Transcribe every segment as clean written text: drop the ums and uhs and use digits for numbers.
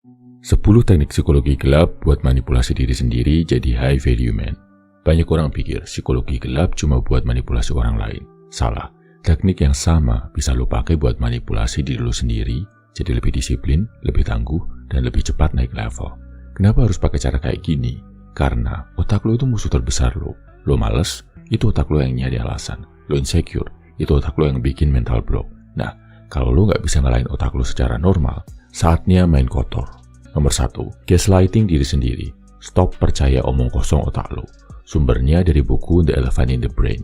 10 teknik psikologi gelap buat manipulasi diri sendiri jadi high value man. Banyak orang pikir psikologi gelap cuma buat manipulasi orang lain. Salah. Teknik yang sama bisa lo pakai buat manipulasi diri lo sendiri, jadi lebih disiplin, lebih tangguh, dan lebih cepat naik level. Kenapa harus pakai cara kayak gini? Karena otak lo itu musuh terbesar lo. Lo males, itu otak lo yang nyari alasan. Lo insecure, itu otak lo yang bikin mental block. Nah, kalau lo nggak bisa ngalahin otak lo secara normal, saatnya main kotor. Nomor 1, gaslighting diri sendiri. Stop percaya omong kosong otak lo. Sumbernya dari buku The Elephant in the Brain.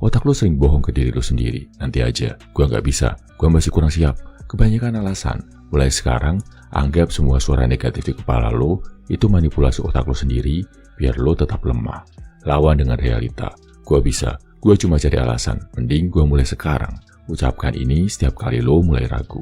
Otak lo sering bohong ke diri lo sendiri. Nanti aja, gua nggak bisa, gua masih kurang siap. Kebanyakan alasan. Mulai sekarang, anggap semua suara negatif di kepala lo itu manipulasi otak lo sendiri biar lo tetap lemah. Lawan dengan realita. Gua bisa, gua cuma cari alasan. Mending gua mulai sekarang. Ucapkan ini setiap kali lo mulai ragu.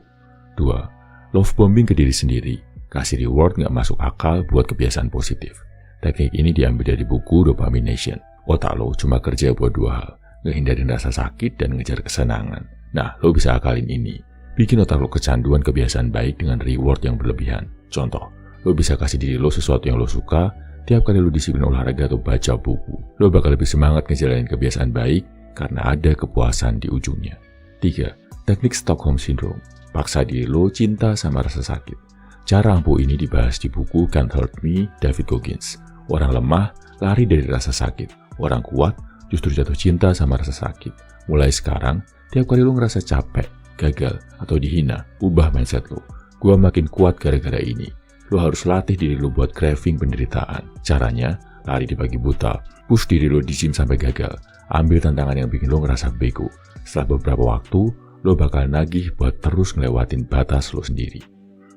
2, love bombing ke diri sendiri. Kasih reward nggak masuk akal buat kebiasaan positif. Teknik ini diambil dari buku Dopamination. Otak lo cuma kerja buat 2 hal. Ngehindarin rasa sakit dan ngejar kesenangan. Nah, lo bisa akalin ini. Bikin otak lo kecanduan kebiasaan baik dengan reward yang berlebihan. Contoh, lo bisa kasih diri lo sesuatu yang lo suka. Tiap kali lo disiplin olahraga atau baca buku, lo bakal lebih semangat ngejalanin kebiasaan baik karena ada kepuasan di ujungnya. 3, teknik Stockholm Syndrome. Paksa diri lo cinta sama rasa sakit. Cara ampuh ini dibahas di buku Can't Hurt Me, David Goggins. Orang lemah lari dari rasa sakit. Orang kuat justru jatuh cinta sama rasa sakit. Mulai sekarang, tiap kali lo ngerasa capek, gagal, atau dihina, ubah mindset lo. Gua makin kuat gara-gara ini. Lo harus latih diri lo buat craving penderitaan. Caranya, lari di pagi buta, push diri lo di gym sampai gagal, ambil tantangan yang bikin lo ngerasa bego. Setelah beberapa waktu, lo bakal nagih buat terus ngelewatin batas lo sendiri.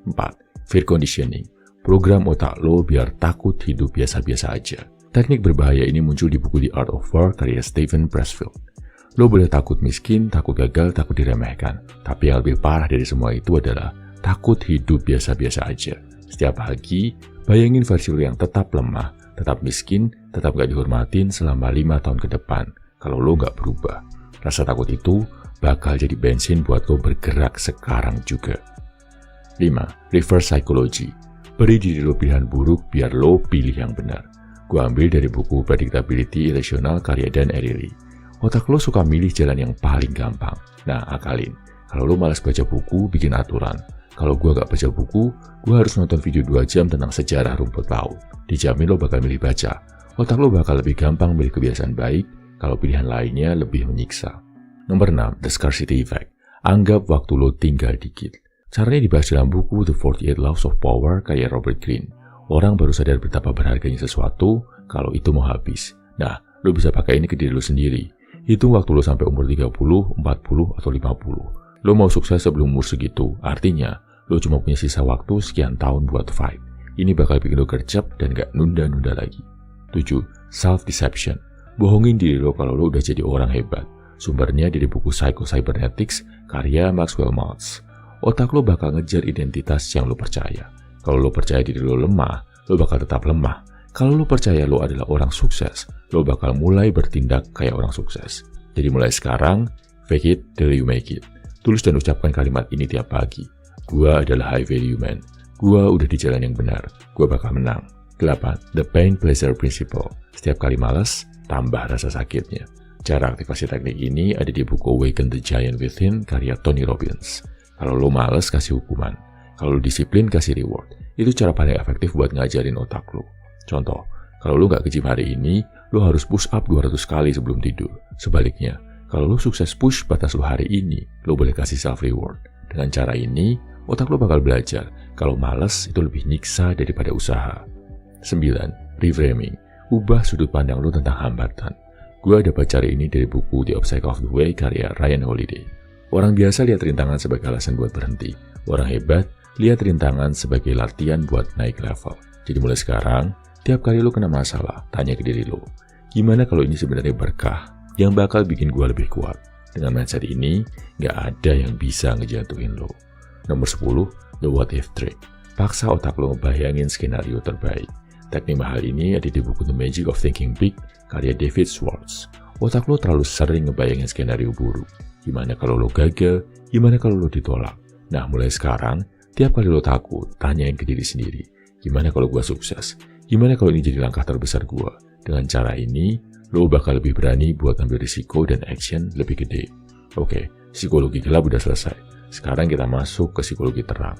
4, fear conditioning. Program otak lo biar takut hidup biasa-biasa aja. Teknik berbahaya ini muncul di buku The Art of War karya Steven Pressfield. Lo boleh takut miskin, takut gagal, takut diremehkan. Tapi yang lebih parah dari semua itu adalah takut hidup biasa-biasa aja. Setiap pagi, bayangin versi lo yang tetap lemah, tetap miskin, tetap gak dihormatin selama 5 tahun ke depan. Kalau lo gak berubah. Rasa takut itu bakal jadi bensin buat lo bergerak sekarang juga. 5, reverse psychology. Beri diri lo pilihan buruk biar lo pilih yang benar. Gua ambil dari buku Predictability Irrational karya Dan Ariely. Otak lo suka milih jalan yang paling gampang. Nah, akalin. Kalau lo malas baca buku, bikin aturan. Kalau gua gak baca buku, gua harus nonton video 2 jam tentang sejarah rumput laut. Dijamin lo bakal milih baca. Otak lo bakal lebih gampang milih kebiasaan baik kalau pilihan lainnya lebih menyiksa. Nomor 6, the scarcity effect. Anggap waktu lo tinggal dikit. Caranya dibahas dalam buku The 48 Laws of Power karya Robert Greene. Orang baru sadar betapa berharganya sesuatu kalau itu mau habis. Nah, lo bisa pakai ini ke diri lo sendiri. Hitung waktu lo sampai umur 30, 40, atau 50. Lo mau sukses sebelum umur segitu, artinya lo cuma punya sisa waktu sekian tahun buat fight. Ini bakal bikin lo gercep dan gak nunda-nunda lagi. 7, self-deception. Bohongin diri lo kalau lo udah jadi orang hebat. Sumbernya dari buku Psycho-Cybernetics karya Maxwell Maltz. Otak lo bakal ngejar identitas yang lo percaya. Kalau lo percaya diri lo lemah, lo bakal tetap lemah. Kalau lo percaya lo adalah orang sukses, lo bakal mulai bertindak kayak orang sukses. Jadi mulai sekarang, fake it till you make it. Tulis dan ucapkan kalimat ini tiap pagi. Gua adalah high value man. Gua udah di jalan yang benar. Gua bakal menang. 8, the pain pleasure principle. Setiap kali malas, tambah rasa sakitnya. Cara aktivasi teknik ini ada di buku Awaken the Giant Within karya Tony Robbins. Kalau lo males, kasih hukuman. Kalau lo disiplin, kasih reward. Itu cara paling efektif buat ngajarin otak lo. Contoh, kalau lo gak ke gym hari ini, lo harus push up 200 kali sebelum tidur. Sebaliknya, kalau lo sukses push batas lo hari ini, lo boleh kasih self reward. Dengan cara ini, otak lo bakal belajar. Kalau males, itu lebih nyiksa daripada usaha. 9, reframing. Ubah sudut pandang lo tentang hambatan. Gue dapat cara ini dari buku The Upside of the Way karya Ryan Holiday. Orang biasa lihat rintangan sebagai alasan buat berhenti. Orang hebat lihat rintangan sebagai latihan buat naik level. Jadi mulai sekarang, tiap kali lo kena masalah, tanya ke diri lo, gimana kalau ini sebenarnya berkah yang bakal bikin gue lebih kuat? Dengan mindset ini, gak ada yang bisa ngejatuhin lo. Nomor 10, the what if trick. Paksa otak lo ngebayangin skenario terbaik. Teknik mahal ini ada di buku The Magic of Thinking Big karya David Schwartz. Otak lo terlalu sering ngebayangin skenario buruk. Gimana kalau lo gagal? Gimana kalau lo ditolak? Nah, mulai sekarang, Tiap kali lo takut, tanyain ke diri sendiri, gimana kalau gue sukses? Gimana kalau ini jadi langkah terbesar gue? Dengan cara ini, lo bakal lebih berani buat ambil risiko dan action lebih gede. Oke, psikologi gelap udah selesai. Sekarang kita masuk ke psikologi terang.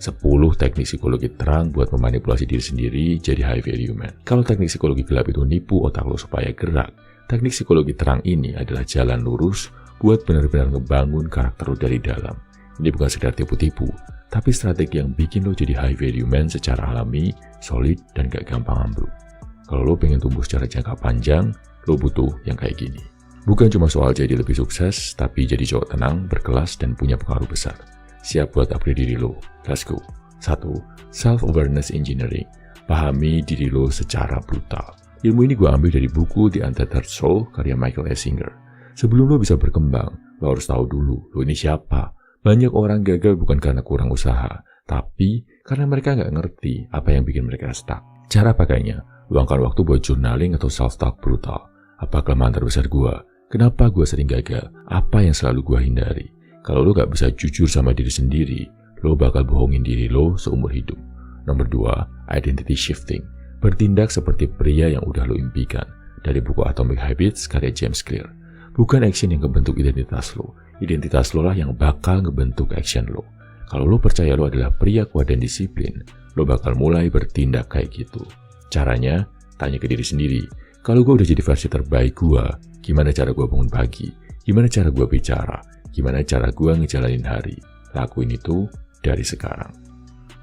10 teknik psikologi terang buat memanipulasi diri sendiri jadi high value man. Kalau teknik psikologi gelap itu nipu otak lo supaya gerak, teknik psikologi terang ini adalah jalan lurus buat benar-benar ngebangun karakter lo dari dalam. Ini bukan sekedar tipu-tipu, tapi strategi yang bikin lo jadi high value man secara alami, solid, dan gak gampang ambruk. Kalau lo pengen tumbuh secara jangka panjang, lo butuh yang kayak gini. Bukan cuma soal jadi lebih sukses, tapi jadi cowok tenang, berkelas, dan punya pengaruh besar. Siap buat upgrade diri lo. Let's go. 1. Self-awareness engineering. Pahami diri lo secara brutal. Ilmu ini gue ambil dari buku The Untethered Soul karya Michael S. Singer. Sebelum lo bisa berkembang, lo harus tahu dulu lo ini siapa. Banyak orang gagal bukan karena kurang usaha, tapi karena mereka nggak ngerti apa yang bikin mereka stuck. Cara pakainya, luangkan waktu buat journaling atau self-talk brutal. Apa kelemahan terbesar gue? Kenapa gue sering gagal? Apa yang selalu gue hindari? Kalau lo gak bisa jujur sama diri sendiri, lo bakal bohongin diri lo seumur hidup. Nomor 2, identity shifting. Bertindak seperti pria yang udah lo impikan. Dari buku Atomic Habits karya James Clear. Bukan action yang ngebentuk identitas lo. Identitas lo lah yang bakal ngebentuk action lo. Kalau lo percaya lo adalah pria kuat dan disiplin, lo bakal mulai bertindak kayak gitu. Caranya, tanya ke diri sendiri. Kalau gue udah jadi versi terbaik gue, gimana cara gue bangun pagi? Gimana cara gue bicara? Gimana cara gue ngejalanin hari? Lakuin itu dari sekarang.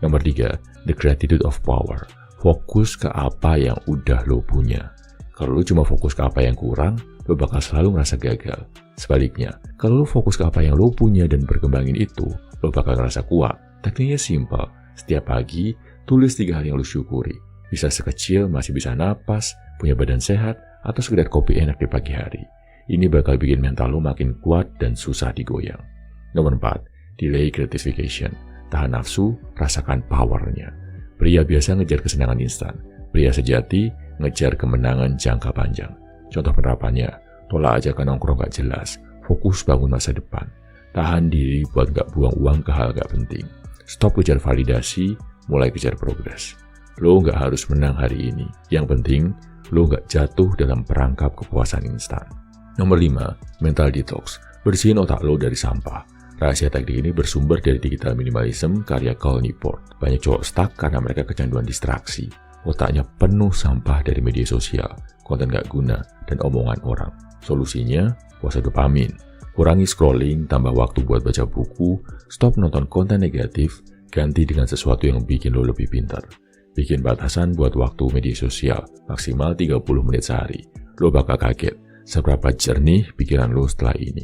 Nomor 3, the gratitude of power. Fokus ke apa yang udah lo punya. Kalau lo cuma fokus ke apa yang kurang, lo bakal selalu ngerasa gagal. Sebaliknya, kalau lo fokus ke apa yang lo punya dan berkembangin itu, lo bakal ngerasa kuat. Tekniknya simple. Setiap pagi, tulis 3 hal yang lo syukuri. Bisa sekecil masih bisa napas, punya badan sehat, atau sekedar kopi enak di pagi hari. Ini bakal bikin mental lo makin kuat dan susah digoyang. Nomor 4, delay gratification. Tahan nafsu, rasakan powernya. Pria biasa ngejar kesenangan instan. Pria sejati ngejar kemenangan jangka panjang. Contoh penerapannya, tolak ajakan nongkrong gak jelas, fokus bangun masa depan. Tahan diri buat gak buang uang ke hal gak penting. Stop kejar validasi, mulai kejar progres. Lo gak harus menang hari ini. Yang penting, lo gak jatuh dalam perangkap kepuasan instan. Nomor 5, mental detox. Bersihin otak lo dari sampah. Rahasia teknik ini bersumber dari digital minimalism karya Cal Newport. Banyak cowok stuck karena mereka kecanduan distraksi. Otaknya penuh sampah dari media sosial, konten gak guna, dan omongan orang. Solusinya, puasa dopamin. Kurangi scrolling, tambah waktu buat baca buku, stop nonton konten negatif, ganti dengan sesuatu yang bikin lo lebih pintar. Bikin batasan buat waktu media sosial, maksimal 30 menit sehari. Lo bakal kaget seberapa jernih pikiran lo setelah ini.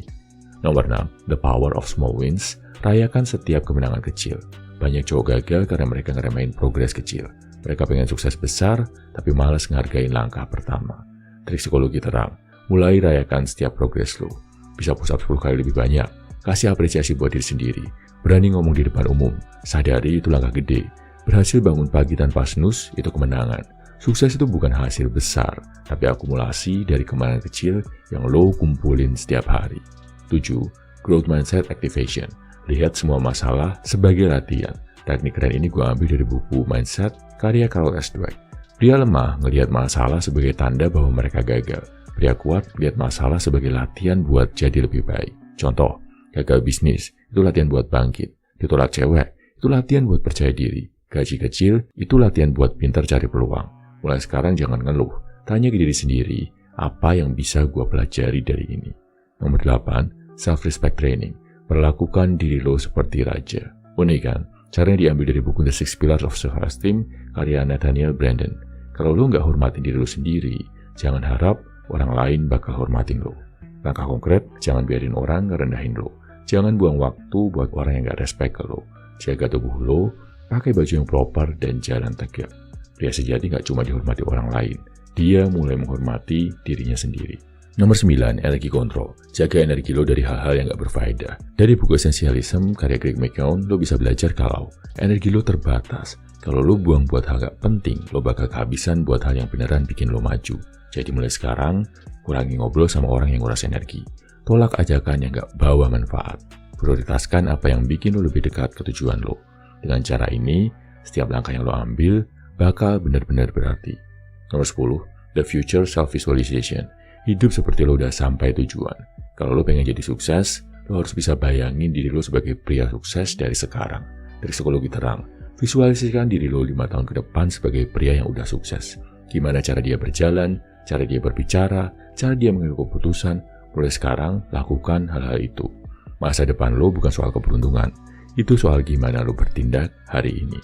Nomor 6, the power of small wins. Rayakan setiap kemenangan kecil. Banyak cowok gagal karena mereka ngeremehin progres kecil. Mereka pengen sukses besar, tapi malas ngehargain langkah pertama. Trik psikologi terang, mulai rayakan setiap progres lo. Bisa push up 10 kali lebih banyak. Kasih apresiasi buat diri sendiri. Berani ngomong di depan umum. Sadari itu langkah gede. Berhasil bangun pagi tanpa snooze, itu kemenangan. Sukses itu bukan hasil besar, tapi akumulasi dari kemenangan kecil yang lo kumpulin setiap hari. 7. Growth Mindset Activation. Lihat semua masalah sebagai latihan. Teknik keren ini gue ambil dari buku Mindset karya Carol S. Dweck. Pria lemah ngelihat masalah sebagai tanda bahwa mereka gagal. Pria kuat lihat masalah sebagai latihan buat jadi lebih baik. Contoh, gagal bisnis, itu latihan buat bangkit. Ditolak cewek, itu latihan buat percaya diri. Gaji kecil, itu latihan buat pintar cari peluang. Mulai sekarang jangan ngeluh, tanya ke diri sendiri, apa yang bisa gue pelajari dari ini. Nomor 8, self-respect training. Perlakukan diri lo seperti raja. Unik kan? Caranya diambil dari buku The 6 Pillars of Self-Esteem karya Nathaniel Branden. Kalau lo nggak hormatin diri lo sendiri, jangan harap orang lain bakal hormatin lo. Langkah konkret, jangan biarin orang ngerendahin lo. Jangan buang waktu buat orang yang nggak respect ke lo. Jaga tubuh lo, pakai baju yang proper dan jalan tegak. Pria sejati nggak cuma dihormati orang lain, dia mulai menghormati dirinya sendiri. Nomor 9, energi kontrol. Jaga energi lo dari hal-hal yang gak berfaedah. Dari buku Essentialism karya Greg McKeown, lo bisa belajar kalau energi lo terbatas. Kalau lo buang buat hal gak penting, lo bakal kehabisan buat hal yang beneran bikin lo maju. Jadi mulai sekarang, kurangi ngobrol sama orang yang nguras energi. Tolak ajakan yang gak bawa manfaat. Prioritaskan apa yang bikin lo lebih dekat ke tujuan lo. Dengan cara ini, setiap langkah yang lo ambil bakal benar-benar berarti. Nomor 10, the future self-visualization. Hidup seperti lo udah sampai tujuan. Kalau lo pengen jadi sukses, lo harus bisa bayangin diri lo sebagai pria sukses dari sekarang. Dari psikologi terang, visualisasikan diri lo 5 tahun ke depan sebagai pria yang udah sukses. Gimana cara dia berjalan, cara dia berbicara, cara dia mengambil keputusan. Mulai sekarang, lakukan hal-hal itu. Masa depan lo bukan soal keberuntungan, itu soal gimana lo bertindak hari ini.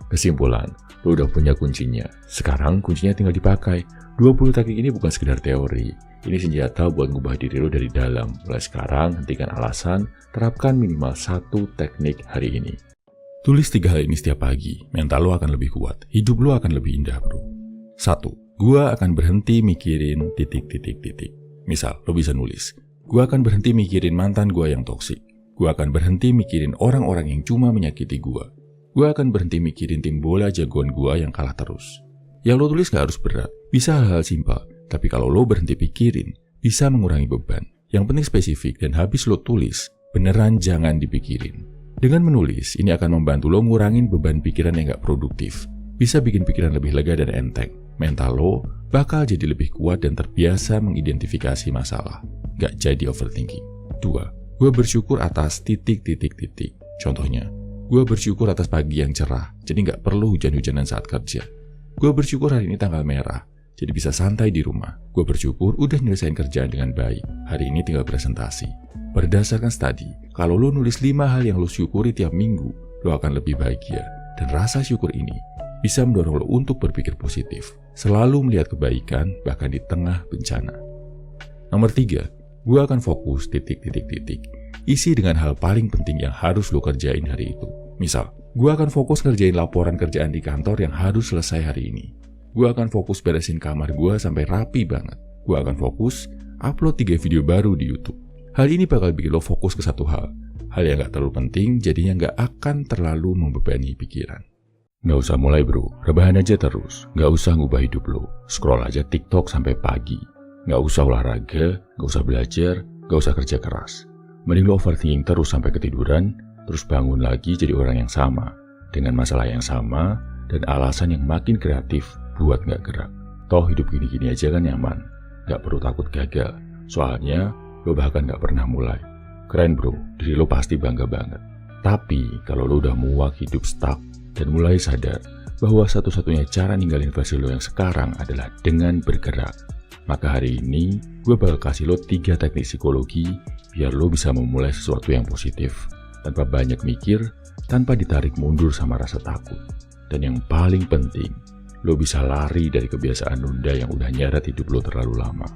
Kesimpulan, lo udah punya kuncinya. Sekarang kuncinya tinggal dipakai. 20 teknik ini bukan sekedar teori. Ini senjata buat ngubah diri lo dari dalam. Mulai sekarang, hentikan alasan, terapkan minimal 1 teknik hari ini. Tulis 3 hal ini setiap pagi, mental lo akan lebih kuat, hidup lo akan lebih indah bro. 1. Gua akan berhenti mikirin ... Misal, lo bisa nulis, gua akan berhenti mikirin mantan gua yang toksik. Gua akan berhenti mikirin orang-orang yang cuma menyakiti gua. Gua akan berhenti mikirin tim bola jagoan gua yang kalah terus. Yang lo tulis gak harus berat, bisa hal-hal simpel. Tapi kalau lo berhenti pikirin, bisa mengurangi beban. Yang penting spesifik dan habis lo tulis, beneran jangan dipikirin. Dengan menulis, ini akan membantu lo ngurangin beban pikiran yang gak produktif. Bisa bikin pikiran lebih lega dan enteng. Mental lo bakal jadi lebih kuat dan terbiasa mengidentifikasi masalah. Gak jadi overthinking. 2. Gue bersyukur atas ... Contohnya, gue bersyukur atas pagi yang cerah, jadi gak perlu hujan-hujanan saat kerja. Gue bersyukur hari ini tanggal merah, jadi bisa santai di rumah. Gue bersyukur udah nyelesain kerjaan dengan baik. Hari ini tinggal presentasi. Berdasarkan studi, kalau lo nulis 5 hal yang lo syukuri tiap minggu, lo akan lebih bahagia. Dan rasa syukur ini bisa mendorong lo untuk berpikir positif. Selalu melihat kebaikan, bahkan di tengah bencana. Nomor 3, gue akan fokus ... Isi dengan hal paling penting yang harus lo kerjain hari itu. Misal, gue akan fokus kerjain laporan kerjaan di kantor yang harus selesai hari ini. Gue akan fokus beresin kamar gue sampai rapi banget. Gue akan fokus upload 3 video baru di YouTube. Hal ini bakal bikin lo fokus ke satu hal. Hal yang gak terlalu penting, jadinya gak akan terlalu membebani pikiran. Gak usah mulai bro, rebahan aja terus. Gak usah ngubah hidup lo. Scroll aja TikTok sampai pagi. Gak usah olahraga, gak usah belajar, gak usah kerja keras. Mending lo overthinking terus sampai ketiduran, terus bangun lagi jadi orang yang sama, dengan masalah yang sama, dan alasan yang makin kreatif buat gak gerak. Toh hidup gini-gini aja kan nyaman, gak perlu takut gagal, soalnya lo bahkan gak pernah mulai. Keren bro, diri lo pasti bangga banget. Tapi kalau lo udah muak hidup stuck, dan mulai sadar bahwa satu-satunya cara ninggalin versi lo yang sekarang adalah dengan bergerak, maka hari ini gue bakal kasih lo 3 teknik psikologi biar lo bisa memulai sesuatu yang positif, tanpa banyak mikir, tanpa ditarik mundur sama rasa takut. Dan yang paling penting, lo bisa lari dari kebiasaan nunda yang udah nyeret hidup lo terlalu lama.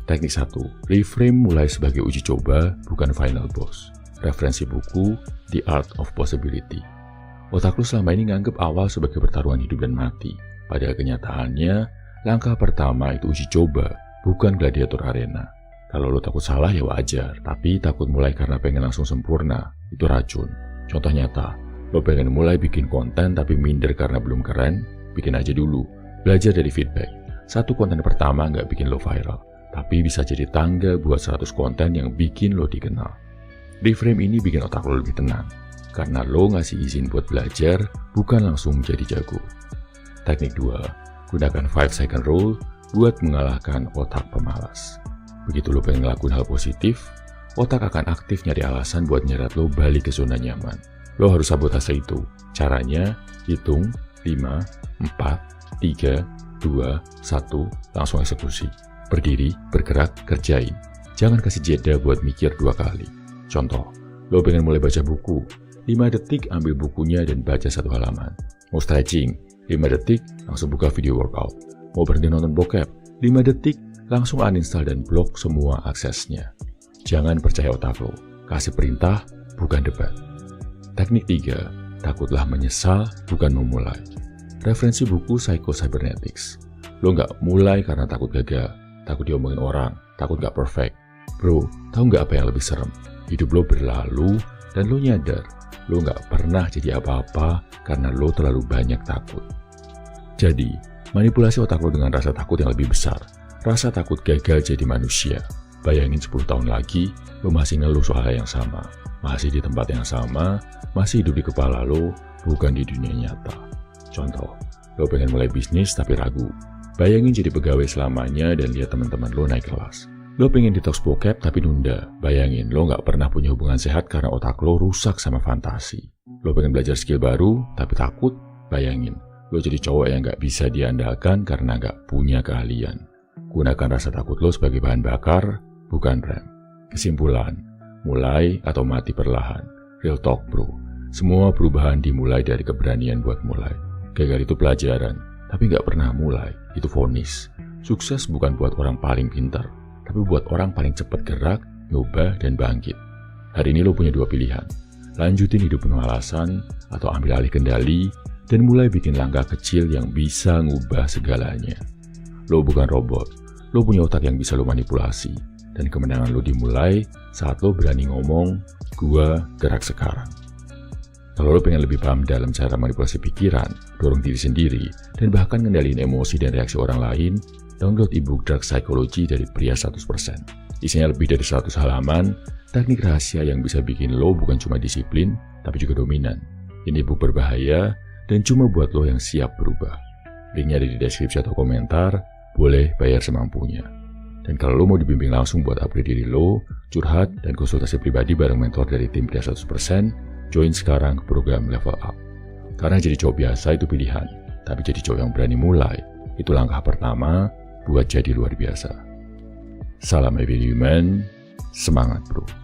Teknik 1, reframe mulai sebagai uji coba, bukan final boss. Referensi buku, The Art of Possibility. Otak lo selama ini nganggep awal sebagai pertaruhan hidup dan mati. Padahal kenyataannya, langkah pertama itu uji coba, bukan gladiator arena. Kalau lo takut salah ya wajar, tapi takut mulai karena pengen langsung sempurna, itu racun. Contoh nyata, lo pengen mulai bikin konten tapi minder karena belum keren, bikin aja dulu. Belajar dari feedback. Satu konten pertama nggak bikin lo viral, tapi bisa jadi tangga buat 100 konten yang bikin lo dikenal. Reframe ini bikin otak lo lebih tenang, karena lo ngasih izin buat belajar, bukan langsung jadi jago. Teknik 2, gunakan 5 second rule buat mengalahkan otak pemalas. Begitu lo pengen ngelakuin hal positif, otak akan aktif nyari alasan buat nyeret lo balik ke zona nyaman. Lo harus sabotase itu. Caranya, hitung 5, 4, 3, 2, 1, langsung eksekusi. Berdiri, bergerak, kerjain. Jangan kasih jeda buat mikir 2 kali. Contoh, lo pengen mulai baca buku, 5 detik ambil bukunya dan baca 1 halaman. Mau stretching, 5 detik langsung buka video workout. Mau berhenti nonton bokep, 5 detik langsung uninstall dan blok semua aksesnya. Jangan percaya otak lo, kasih perintah, bukan debat. Teknik 3, takutlah menyesal, bukan memulai. Referensi buku Psycho Cybernetics. Lo nggak mulai karena takut gagal, takut diomongin orang, takut nggak perfect. Bro, tahu nggak apa yang lebih serem? Hidup lo berlalu, dan lo nyadar, lo nggak pernah jadi apa-apa karena lo terlalu banyak takut. Jadi, manipulasi otak lo dengan rasa takut yang lebih besar. Rasa takut gagal jadi manusia. Bayangin 10 tahun lagi, lo masih ngeluh soal yang sama. Masih di tempat yang sama, masih hidup di kepala lo, bukan di dunia nyata. Contoh, lo pengen mulai bisnis tapi ragu. Bayangin jadi pegawai selamanya dan lihat teman-teman lo naik kelas. Lo pengen detox bokep tapi nunda. Bayangin lo nggak pernah punya hubungan sehat karena otak lo rusak sama fantasi. Lo pengen belajar skill baru tapi takut. Bayangin lo jadi cowok yang nggak bisa diandalkan karena nggak punya keahlian. Gunakan rasa takut lo sebagai bahan bakar, bukan rem. Kesimpulan, mulai atau mati perlahan. Real talk bro, semua perubahan dimulai dari keberanian buat mulai. Gagal itu pelajaran, tapi nggak pernah mulai, itu vonis. Sukses bukan buat orang paling pintar, tapi buat orang paling cepat gerak, nyoba, dan bangkit. Hari ini lo punya dua pilihan, lanjutin hidup penuh alasan, atau ambil alih kendali, dan mulai bikin langkah kecil yang bisa ngubah segalanya. Lo bukan robot, lo punya otak yang bisa lo manipulasi, dan kemenangan lo dimulai saat lo berani ngomong, gua gerak sekarang. Kalau lo pengen lebih paham dalam cara manipulasi pikiran, dorong diri sendiri, dan bahkan ngendaliin emosi dan reaksi orang lain, download ebook Dark Psychology dari Pria 100%. Isinya lebih dari 100 halaman, teknik rahasia yang bisa bikin lo bukan cuma disiplin, tapi juga dominan. Ini ebook berbahaya, dan cuma buat lo yang siap berubah. Linknya ada di deskripsi atau komentar, boleh bayar semampunya. Dan kalau lo mau dibimbing langsung buat upgrade diri lo, curhat, dan konsultasi pribadi bareng mentor dari tim Pria 100%, join sekarang ke program Level Up. Karena jadi cowok biasa itu pilihan, tapi jadi cowok yang berani mulai, itu langkah pertama buat jadi luar biasa. Salam Heavy Human, semangat bro.